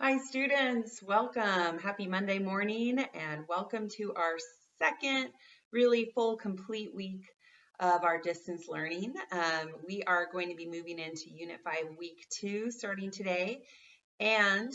Hi, students. Welcome. Happy Monday morning, and welcome to our second really full, complete week of our distance learning. We are going to be moving into Unit 5, Week 2, starting today. And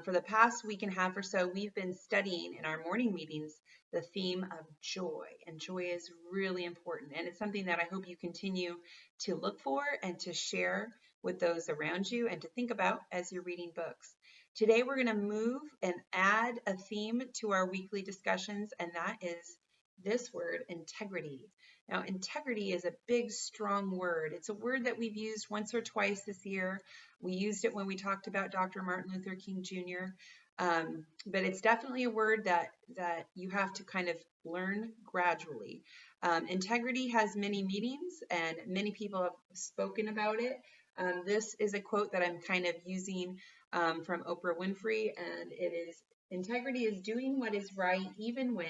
for the past week and a half or so, we've been studying in our morning meetings the theme of joy. And joy is really important. And it's something that I hope you continue to look for and to share with those around you and to think about as you're reading books. Today, we're going to move and add a theme to our weekly discussions, and that is this word, integrity. Now, integrity is a big, strong word. It's a word that we've used once or twice this year. We used it when we talked about Dr. Martin Luther King Jr., but it's definitely a word that you have to kind of learn gradually. Integrity has many meanings, and many people have spoken about it. This is a quote that I'm kind of using from Oprah Winfrey, and it is integrity is doing what is right even when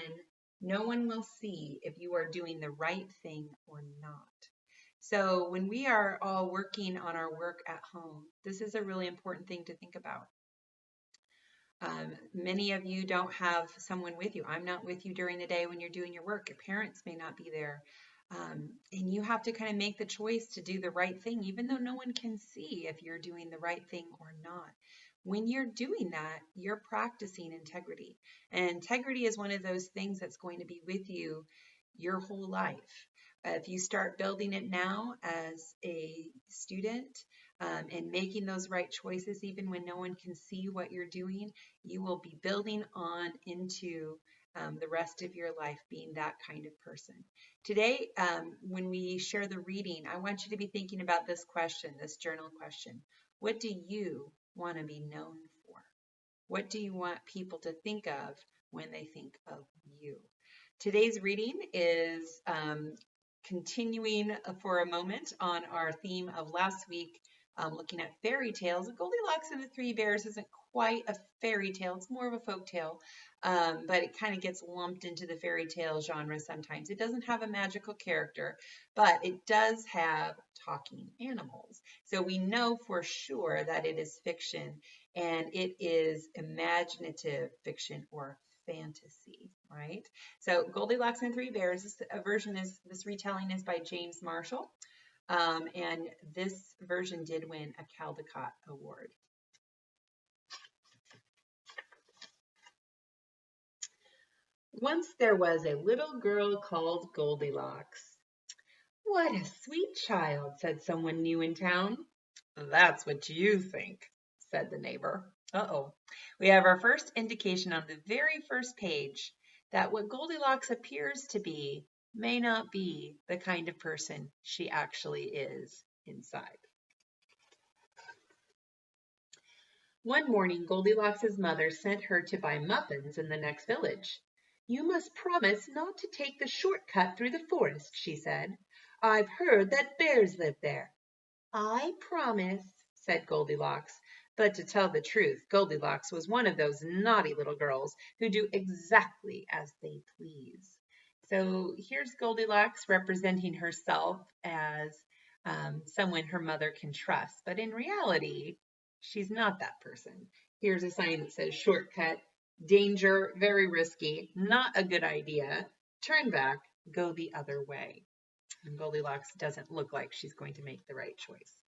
no one will see if you are doing the right thing or not. So when we are all working on our work at home, this is a really important thing to think about. Many of you don't have someone with you. I'm not with you during the day when you're doing your work. Your parents may not be there. And you have to kind of make the choice to do the right thing, even though no one can see if you're doing the right thing or not. When you're doing that, you're practicing integrity. And integrity is one of those things that's going to be with you your whole life. If you start building it now as a student and making those right choices, even when no one can see what you're doing, you will be building on into the rest of your life being that kind of person. Today, when we share the reading, I want you to be thinking about this question, this journal question. What do you want to be known for? What do you want people to think of when they think of you? Today's reading is continuing for a moment on our theme of last week, looking at fairy tales. Goldilocks and the Three Bears isn't quite a fairy tale, it's more of a folk tale, but it kind of gets lumped into the fairy tale genre sometimes. It doesn't have a magical character, but it does have talking animals. So we know for sure that it is fiction, and it is imaginative fiction or fantasy, right? So Goldilocks and Three Bears, this retelling is by James Marshall, and this version did win a Caldecott Award. Once there was a little girl called Goldilocks. What a sweet child, said someone new in town. That's what you think, said the neighbor. Uh-oh. We have our first indication on the very first page that what Goldilocks appears to be may not be the kind of person she actually is inside. One morning, Goldilocks' mother sent her to buy muffins in the next village. You must promise not to take the short cut through the forest, she said. I've heard that bears live there. I promise, said Goldilocks. But to tell the truth, Goldilocks was one of those naughty little girls who do exactly as they please. So here's Goldilocks representing herself as someone her mother can trust. But in reality, she's not that person. Here's a sign that says shortcut, danger, very risky, not a good idea. Turn back, go the other way. And Goldilocks doesn't look like she's going to make the right choice.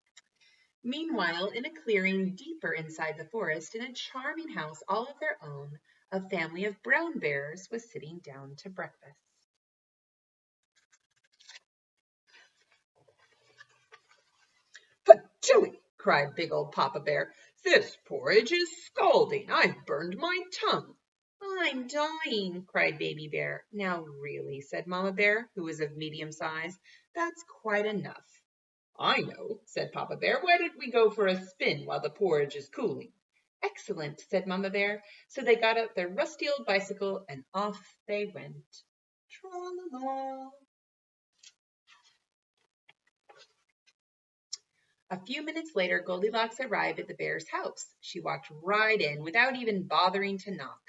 Meanwhile, in a clearing deeper inside the forest, in a charming house all of their own, a family of brown bears was sitting down to breakfast. Patooey! cried big old Papa Bear. This porridge is scalding. I've burned my tongue. I'm dying, cried Baby Bear. Now really, said Mama Bear, who was of medium size, that's quite enough. I know, said Papa Bear. Why don't we go for a spin while the porridge is cooling? Excellent, said Mama Bear. So they got out their rusty old bicycle and off they went. Tra-la-la. A few minutes later, Goldilocks arrived at the bear's house. She walked right in without even bothering to knock.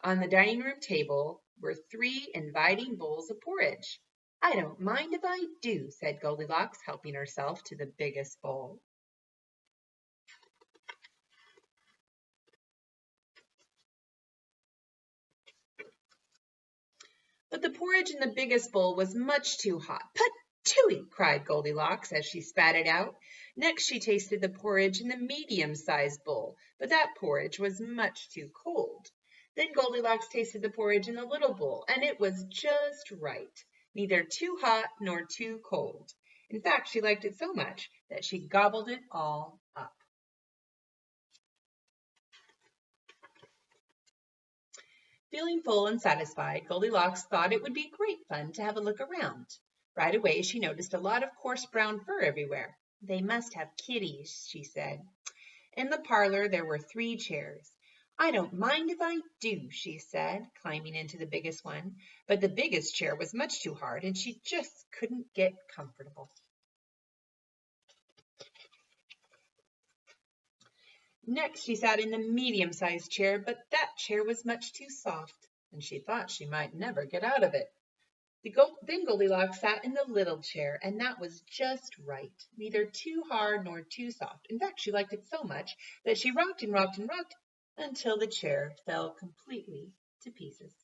On the dining room table were three inviting bowls of porridge. I don't mind if I do, said Goldilocks, helping herself to the biggest bowl. But the porridge in the biggest bowl was much too hot. "Patooey!" cried Goldilocks as she spat it out. Next she tasted the porridge in the medium-sized bowl, but that porridge was much too cold. Then Goldilocks tasted the porridge in the little bowl, and it was just right, neither too hot nor too cold. In fact, she liked it so much that she gobbled it all up. Feeling full and satisfied, Goldilocks thought it would be great fun to have a look around. Right away, she noticed a lot of coarse brown fur everywhere. "They must have kitties," she said. In the parlor, there were 3 chairs. "I don't mind if I do," she said, climbing into the biggest one. But the biggest chair was much too hard, and she just couldn't get comfortable. Next, she sat in the medium-sized chair, but that chair was much too soft, and she thought she might never get out of it. Then Goldilocks sat in the little chair, and that was just right, neither too hard nor too soft. In fact, she liked it so much that she rocked and rocked and rocked until the chair fell completely to pieces.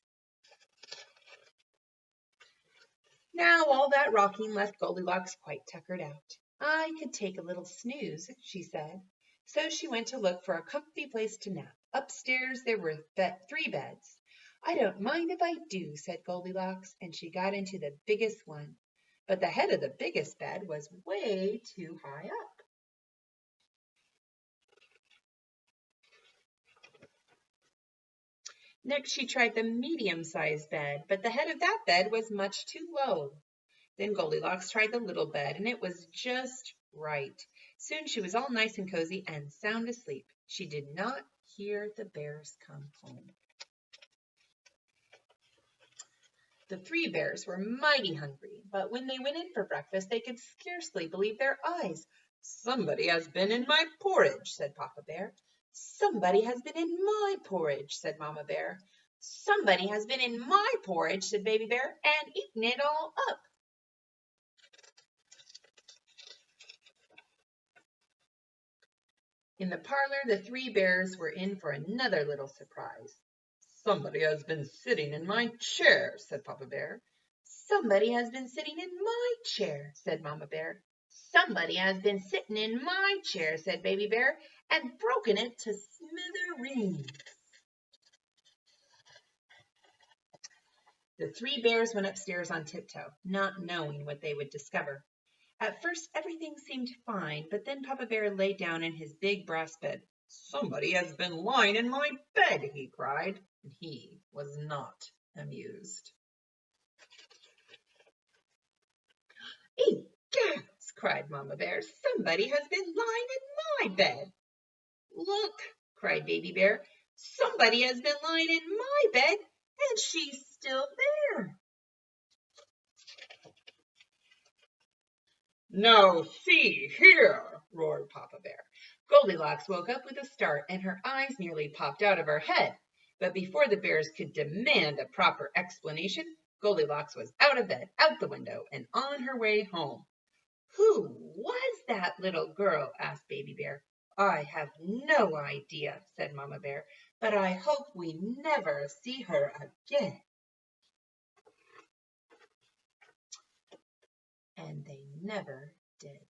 Now all that rocking left Goldilocks quite tuckered out. "I could take a little snooze," she said. So she went to look for a comfy place to nap. Upstairs there were 3 beds. "I don't mind if I do," said Goldilocks, and she got into the biggest one. But the head of the biggest bed was way too high up. Next she tried the medium-sized bed, but the head of that bed was much too low. Then Goldilocks tried the little bed, and it was just right. Soon she was all nice and cozy and sound asleep. She did not hear the bears come home. The 3 bears were mighty hungry, but when they went in for breakfast, they could scarcely believe their eyes. "Somebody has been in my porridge," said Papa Bear. "Somebody has been in my porridge," said Mama Bear. "Somebody has been in my porridge," said Baby Bear, "and eaten it all up." In the parlor, the 3 bears were in for another little surprise. "Somebody has been sitting in my chair," said Papa Bear. "Somebody has been sitting in my chair," said Mama Bear. "Somebody has been sitting in my chair," said Baby Bear, "and broken it to smithereens." The 3 bears went upstairs on tiptoe, not knowing what they would discover. At first everything seemed fine, but then Papa Bear lay down in his big brass bed. "Somebody has been lying in my bed," he cried, and he was not amused. "Egad!" cried Mama Bear. "Somebody has been lying in my bed." "Look!" cried Baby Bear. "Somebody has been lying in my bed, and she's still there." "Now see here!" roared Papa Bear. Goldilocks woke up with a start, and her eyes nearly popped out of her head. But before the bears could demand a proper explanation, Goldilocks was out of bed, out the window, and on her way home. "Who was that little girl?" asked Baby Bear. "I have no idea," said Mama Bear, "but I hope we never see her again." And they never did.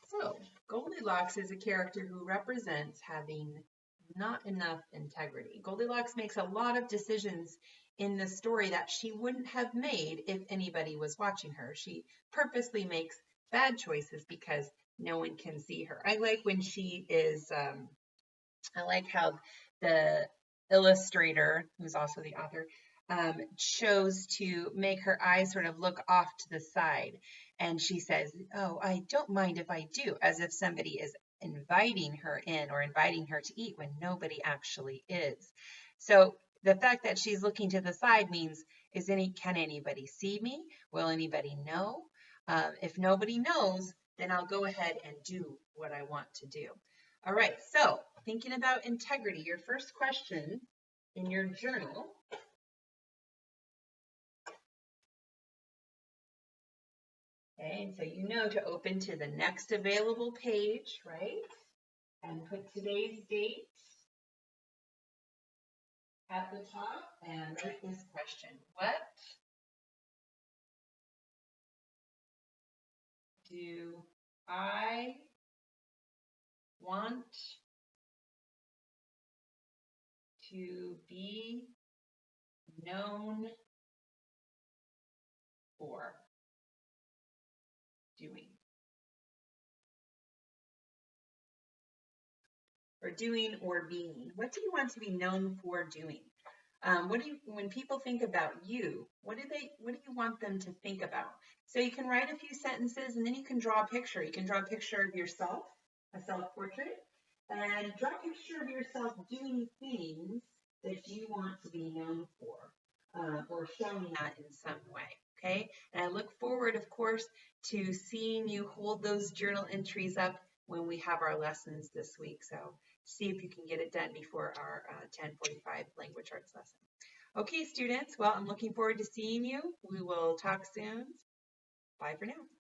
So, Goldilocks is a character who represents having not enough integrity. Goldilocks makes a lot of decisions in the story that she wouldn't have made if anybody was watching her. She purposely makes bad choices because no one can see her. I like when she is, I like how the illustrator, who's also the author, chose to make her eyes sort of look off to the side. And she says, "Oh, I don't mind if I do," as if somebody is inviting her in or inviting her to eat when nobody actually is. So the fact that she's looking to the side means, can anybody see me? Will anybody know? If nobody knows, then I'll go ahead and do what I want to do. All right, so thinking about integrity, your first question in your journal. Okay, and so you know to open to the next available page, right? And put today's date. at the top and write this question. What do I want to be known for doing? Or doing or being. What do you want to be known for doing? When people think about you, what do you want them to think about? So you can write a few sentences and then you can draw a picture. You can draw a picture of yourself, a self-portrait, and draw a picture of yourself doing things that you want to be known for, or showing that in some way. Okay. And I look forward, of course, to seeing you hold those journal entries up when we have our lessons this week. So see if you can get it done before our 10:45 language arts lesson. Okay, students, well, I'm looking forward to seeing you. We will talk soon. Bye for now.